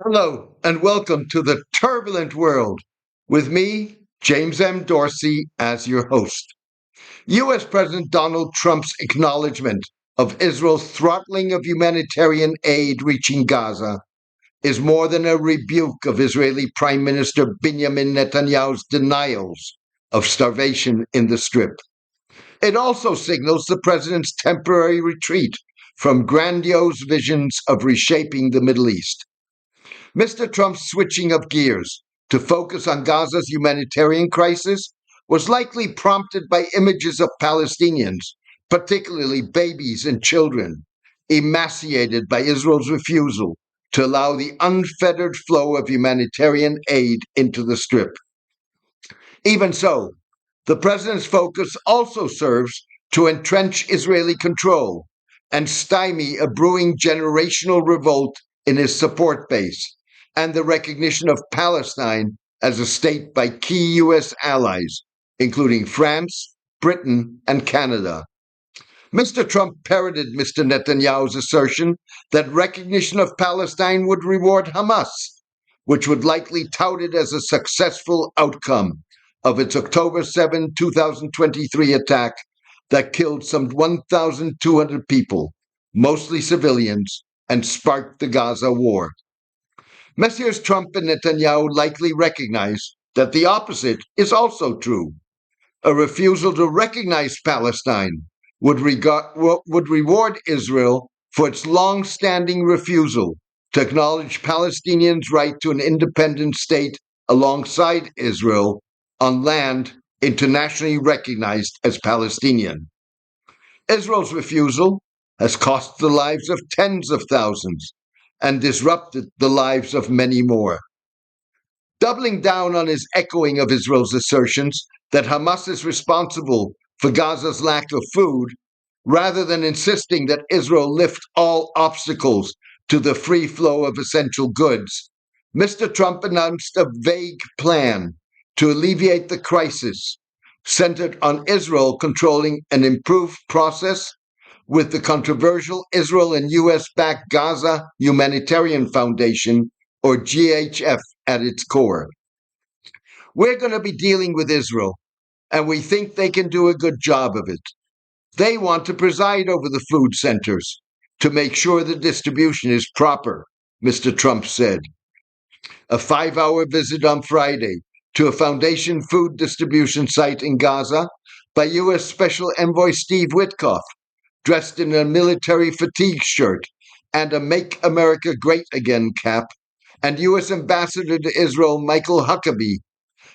Hello, and welcome to the turbulent world with me, James M. Dorsey, as your host. U.S. President Donald Trump's acknowledgement of Israel's throttling of humanitarian aid reaching Gaza is more than a rebuke of Israeli Prime Minister Binyamin Netanyahu's denials of starvation in the Strip. It also signals the president's temporary retreat from grandiose visions of reshaping the Middle East. Mr. Trump's switching of gears to focus on Gaza's humanitarian crisis was likely prompted by images of Palestinians, particularly babies and children, emaciated by Israel's refusal to allow the unfettered flow of humanitarian aid into the Strip. Even so, the president's focus also serves to entrench Israeli control and stymie a brewing generational revolt in his support base and the recognition of Palestine as a state by key U.S. allies, including France, Britain, and Canada. Mr. Trump parroted Mr. Netanyahu's assertion that recognition of Palestine would reward Hamas, which would likely tout it as a successful outcome of its October 7, 2023 attack that killed some 1,200 people, mostly civilians, and sparked the Gaza war. Messieurs Trump and Netanyahu likely recognize that the opposite is also true. A refusal to recognize Palestine would reward Israel for its long-standing refusal to acknowledge Palestinians' right to an independent state alongside Israel on land internationally recognized as Palestinian. Israel's refusal has cost the lives of tens of thousands and disrupted the lives of many more. Doubling down on his echoing of Israel's assertions that Hamas is responsible for Gaza's lack of food, rather than insisting that Israel lift all obstacles to the free flow of essential goods, Mr. Trump announced a vague plan to alleviate the crisis, centered on Israel controlling an improved process with the controversial Israel and US-backed Gaza Humanitarian Foundation, or GHF, at its core. We're going to be dealing with Israel, and we think they can do a good job of it. They want to preside over the food centers to make sure the distribution is proper, Mr. Trump said. A 5-hour visit on Friday to a foundation food distribution site in Gaza by U.S. Special Envoy Steve Witkoff, dressed in a military fatigue shirt and a Make America Great Again cap, and U.S. Ambassador to Israel Michael Huckabee,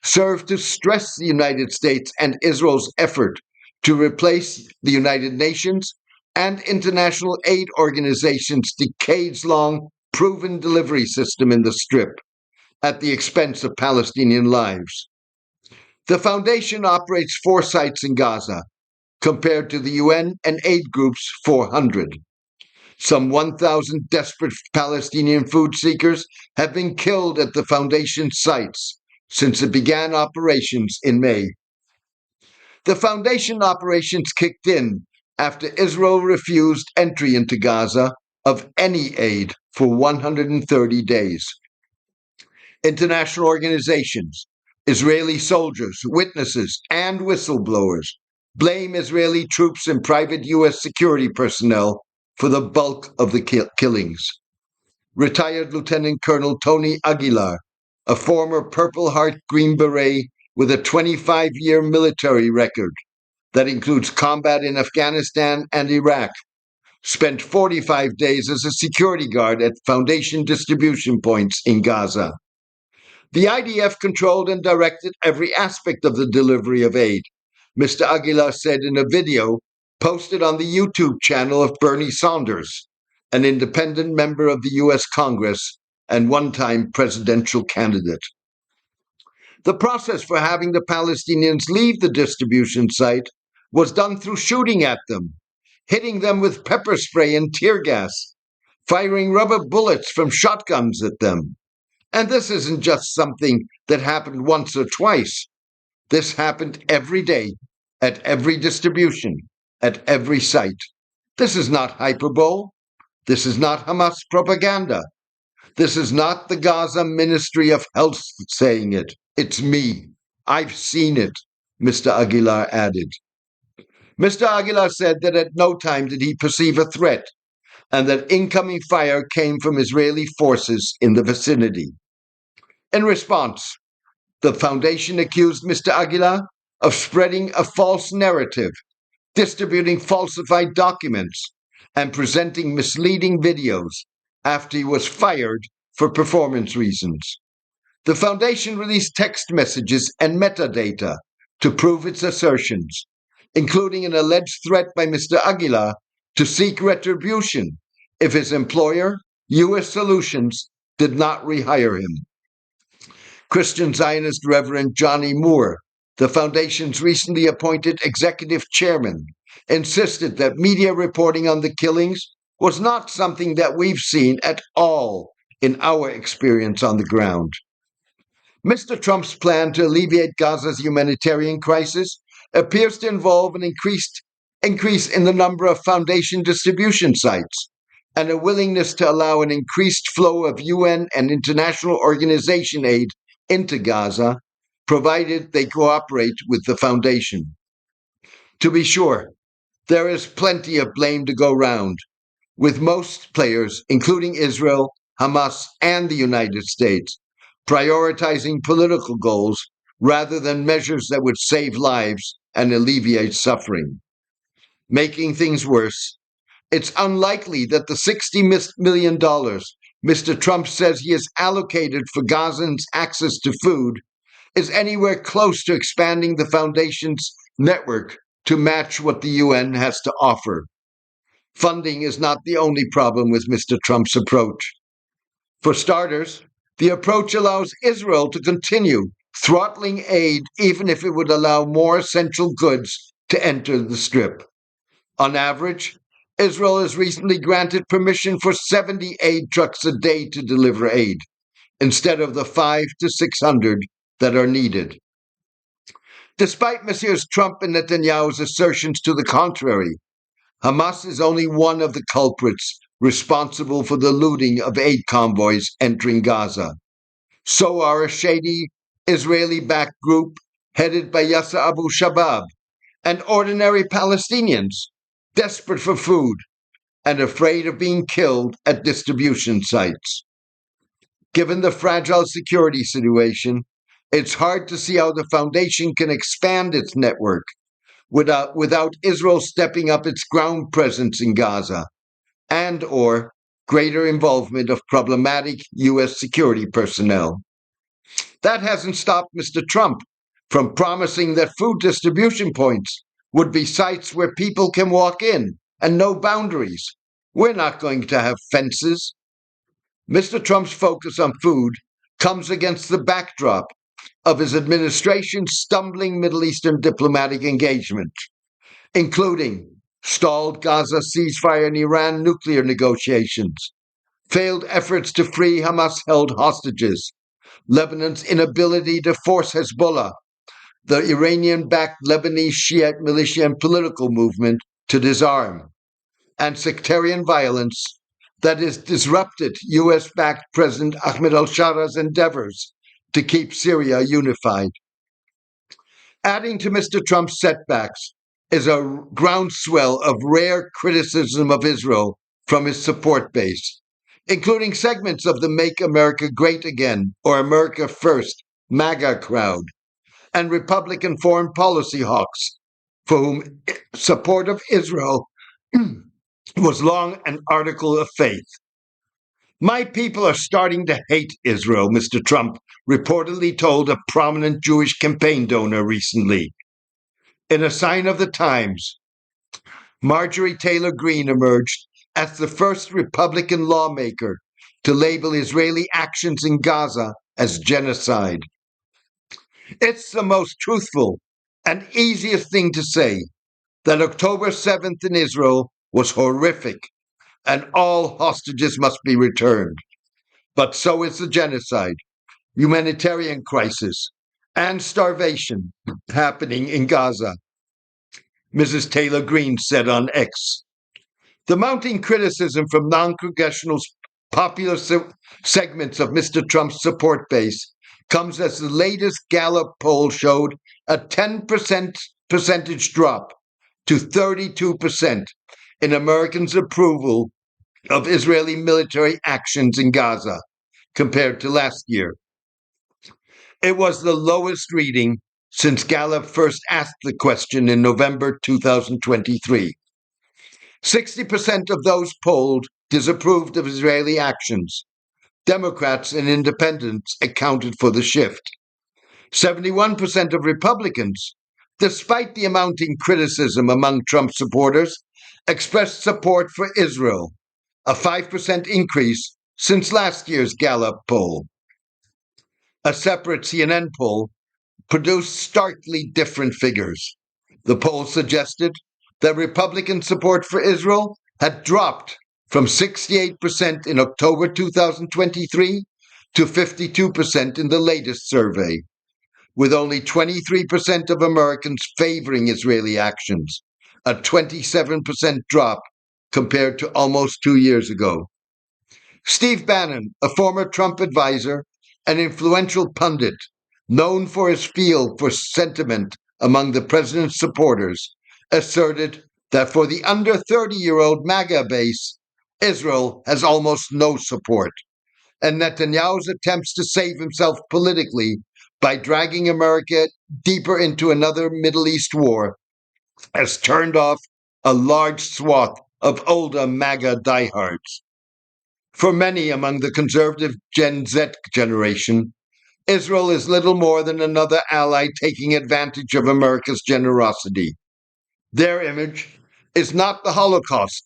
served to stress the United States and Israel's effort to replace the United Nations and international aid organizations' decades-long proven delivery system in the Strip at the expense of Palestinian lives. The foundation operates 4 sites in Gaza, compared to the UN and aid group's 400. Some 1,000 desperate Palestinian food seekers have been killed at the foundation's sites since it began operations in May. The foundation operations kicked in after Israel refused entry into Gaza of any aid for 130 days. International organizations, Israeli soldiers, witnesses, and whistleblowers blame Israeli troops and private U.S. security personnel for the bulk of the killings. Retired Lieutenant Colonel Tony Aguilar, a former Purple Heart Green Beret with a 25-year military record that includes combat in Afghanistan and Iraq, spent 45 days as a security guard at foundation distribution points in Gaza. The IDF controlled and directed every aspect of the delivery of aid, Mr. Aguilar said in a video posted on the YouTube channel of Bernie Sanders, an independent member of the U.S. Congress and one-time presidential candidate. The process for having the Palestinians leave the distribution site was done through shooting at them, hitting them with pepper spray and tear gas, firing rubber bullets from shotguns at them. And this isn't just something that happened once or twice. This happened every day, at every distribution, at every site. This is not hyperbole. This is not Hamas propaganda. This is not the Gaza Ministry of Health saying it. It's me. I've seen it, Mr. Aguilar added. Mr. Aguilar said that at no time did he perceive a threat and that incoming fire came from Israeli forces in the vicinity. In response, the foundation accused Mr. Aguilar of spreading a false narrative, distributing falsified documents, and presenting misleading videos after he was fired for performance reasons. The foundation released text messages and metadata to prove its assertions, including an alleged threat by Mr. Aguilar to seek retribution if his employer, U.S. Solutions, did not rehire him. Christian Zionist Reverend Johnny Moore, the foundation's recently appointed executive chairman, insisted that media reporting on the killings was not something that we've seen at all in our experience on the ground. Mr. Trump's plan to alleviate Gaza's humanitarian crisis appears to involve an increase in the number of foundation distribution sites and a willingness to allow an increased flow of UN and international organization aid into Gaza, provided they cooperate with the foundation. To be sure, there is plenty of blame to go round, with most players, including Israel, Hamas, and the United States, prioritizing political goals rather than measures that would save lives and alleviate suffering. Making things worse, it's unlikely that the $60 million Mr. Trump says he has allocated for Gazans' access to food is anywhere close to expanding the foundation's network to match what the UN has to offer. Funding is not the only problem with Mr. Trump's approach. For starters, the approach allows Israel to continue throttling aid even if it would allow more essential goods to enter the Strip. On average, Israel has recently granted permission for 70 aid trucks a day to deliver aid, instead of the 500 to 600 that are needed. Despite Messrs. Trump and Netanyahu's assertions to the contrary, Hamas is only one of the culprits responsible for the looting of aid convoys entering Gaza. So are a shady Israeli-backed group headed by Yasser Abu Shabab and ordinary Palestinians desperate for food and afraid of being killed at distribution sites. Given the fragile security situation, it's hard to see how the foundation can expand its network without Israel stepping up its ground presence in Gaza and or greater involvement of problematic U.S. security personnel. That hasn't stopped Mr. Trump from promising that food distribution points would be sites where people can walk in and no boundaries. We're not going to have fences. Mr. Trump's focus on food comes against the backdrop of his administration's stumbling Middle Eastern diplomatic engagement, including stalled Gaza ceasefire and Iran nuclear negotiations, failed efforts to free Hamas-held hostages, Lebanon's inability to force Hezbollah, the Iranian-backed Lebanese Shiite militia and political movement, to disarm, and sectarian violence that has disrupted U.S.-backed President Ahmed al-Shara's endeavors to keep Syria unified. Adding to Mr. Trump's setbacks is a groundswell of rare criticism of Israel from his support base, including segments of the Make America Great Again or America First MAGA crowd, and Republican foreign policy hawks, for whom support of Israel was long an article of faith. My people are starting to hate Israel, Mr. Trump reportedly told a prominent Jewish campaign donor recently. In a sign of the times, Marjorie Taylor Greene emerged as the first Republican lawmaker to label Israeli actions in Gaza as genocide. It's the most truthful and easiest thing to say that October 7th in Israel was horrific and all hostages must be returned. But so is the genocide, humanitarian crisis, and starvation happening in Gaza, Mrs. Taylor Greene said on X. The mounting criticism from non-congressional popular segments of Mr. Trump's support base comes as the latest Gallup poll showed a 10% percentage drop to 32% in Americans' approval of Israeli military actions in Gaza compared to last year. It was the lowest reading since Gallup first asked the question in November 2023. 60% of those polled disapproved of Israeli actions. Democrats and independents accounted for the shift. 71% of Republicans, despite the amounting criticism among Trump supporters, expressed support for Israel, a 5% increase since last year's Gallup poll. A separate CNN poll produced starkly different figures. The poll suggested that Republican support for Israel had dropped from 68% in October 2023 to 52% in the latest survey, with only 23% of Americans favoring Israeli actions, a 27% drop compared to almost 2 years ago. Steve Bannon, a former Trump advisor and influential pundit, known for his feel for sentiment among the president's supporters, asserted that for the under 30-year-old MAGA base, Israel has almost no support, and Netanyahu's attempts to save himself politically by dragging America deeper into another Middle East war has turned off a large swath of older MAGA diehards. For many among the conservative Gen Z generation, Israel is little more than another ally taking advantage of America's generosity. Their image is not the Holocaust,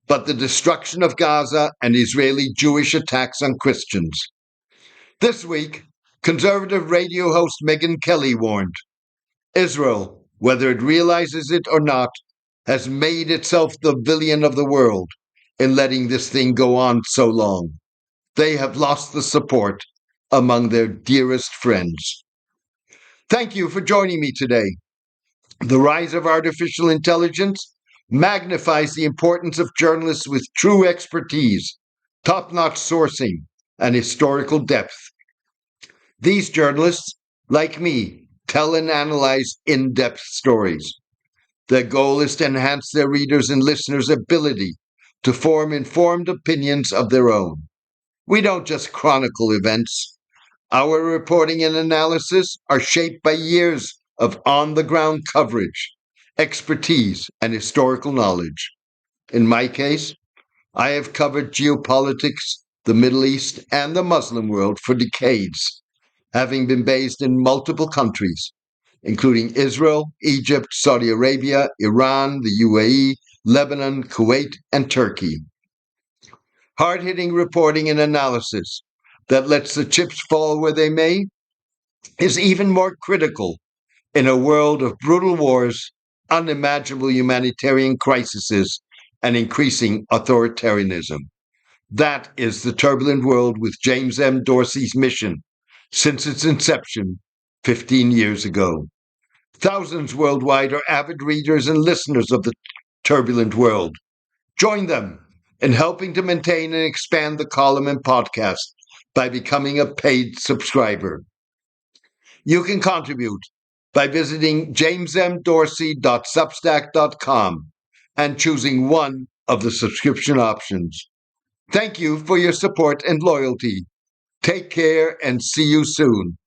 but the destruction of Gaza and Israeli Jewish attacks on Christians. This week, conservative radio host Megyn Kelly warned, Israel, whether it realizes it or not, has made itself the villain of the world in letting this thing go on so long. They have lost the support among their dearest friends. Thank you for joining me today. The rise of artificial intelligence magnifies the importance of journalists with true expertise, top-notch sourcing, and historical depth. These journalists, like me, tell and analyze in-depth stories. Their goal is to enhance their readers' and listeners' ability to form informed opinions of their own. We don't just chronicle events. Our reporting and analysis are shaped by years of on-the-ground coverage, expertise, and historical knowledge. In my case, I have covered geopolitics, the Middle East, and the Muslim world for decades, having been based in multiple countries, including Israel, Egypt, Saudi Arabia, Iran, the UAE, Lebanon, Kuwait, and Turkey. Hard-hitting reporting and analysis that lets the chips fall where they may is even more critical in a world of brutal wars, unimaginable humanitarian crises, and increasing authoritarianism. That is the turbulent world with James M. Dorsey's mission since its inception 15 years ago. Thousands worldwide are avid readers and listeners of the turbulent world. Join them in helping to maintain and expand the column and podcast by becoming a paid subscriber. You can contribute by visiting jamesmdorsey.substack.com and choosing one of the subscription options. Thank you for your support and loyalty. Take care and see you soon.